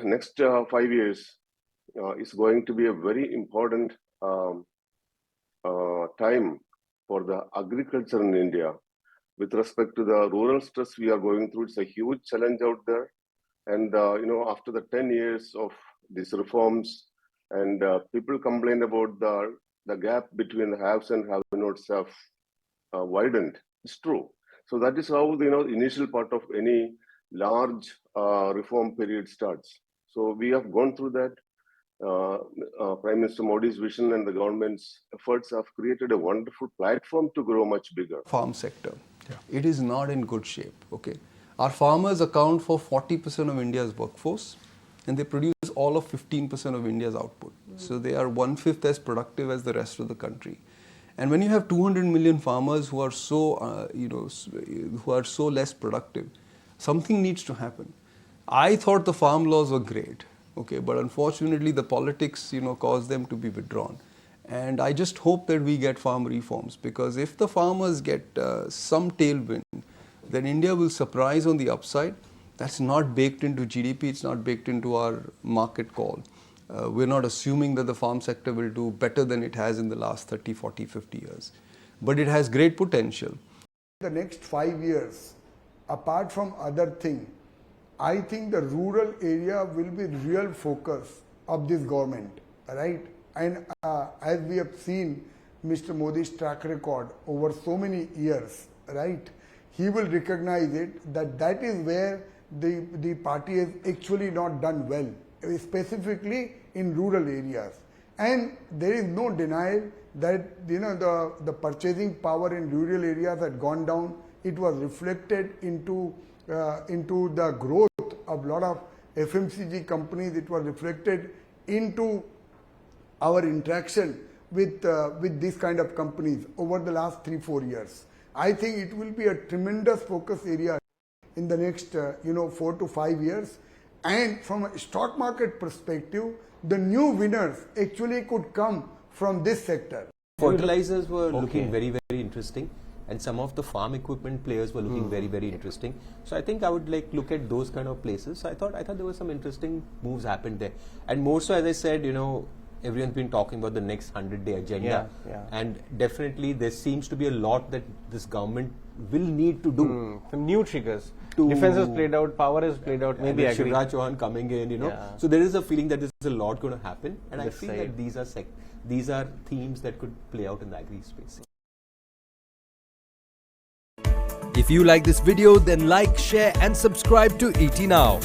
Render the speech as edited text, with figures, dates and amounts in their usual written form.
next 5 years is going to be a very important time for the agriculture in India. With respect to the rural stress we are going through, it's a huge challenge out there. And after the 10 years of these reforms, and people complain about the gap between the haves and have-nots have widened. It's true. So that is how the initial part of any large reform period starts. So we have gone through that. Prime Minister Modi's vision and the government's efforts have created a wonderful platform to grow much bigger. Farm sector, it is not in good shape. Okay, our farmers account for 40% of India's workforce, and they produce all of 15% of India's output. So they are 1/5 as productive as the rest of the country. And when you have 200 million farmers who are who are so less productive, something needs to happen. I thought the farm laws were great, okay, but unfortunately the politics, caused them to be withdrawn. And I just hope that we get farm reforms, because if the farmers get some tailwind, then India will surprise on the upside. That's not baked into GDP, it's not baked into our market call. We're not assuming that the farm sector will do better than it has in the last 30, 40, 50 years. But it has great potential. The next 5 years, apart from other things, I think the rural area will be real focus of this government, right? And as we have seen Mr. Modi's track record over so many years, right? He will recognize it that is where the party has actually not done well, specifically in rural areas. And there is no denial that the purchasing power in rural areas had gone down. It was reflected into the growth of a lot of FMCG companies. It was reflected into our interaction with these kind of companies over the last 3-4 years. I think it will be a tremendous focus area in the next 4 to 5 years. And from a stock market perspective, the new winners actually could come from this sector. Fertilizers were looking very, very interesting, and some of the farm equipment players were looking very, very interesting. So I think I would look at those kind of places. So I thought there were some interesting moves happened there, and more so, as I said, everyone's been talking about the next 100-day agenda, and definitely there seems to be a lot that this government will need to do. Some new triggers. Defense has played out, power has played out, maybe Shivraj Chauhan coming in, So there is a feeling that there's a lot going to happen, and I feel that these are themes that could play out in the agri space. If you like this video, then like, share and subscribe to ET Now.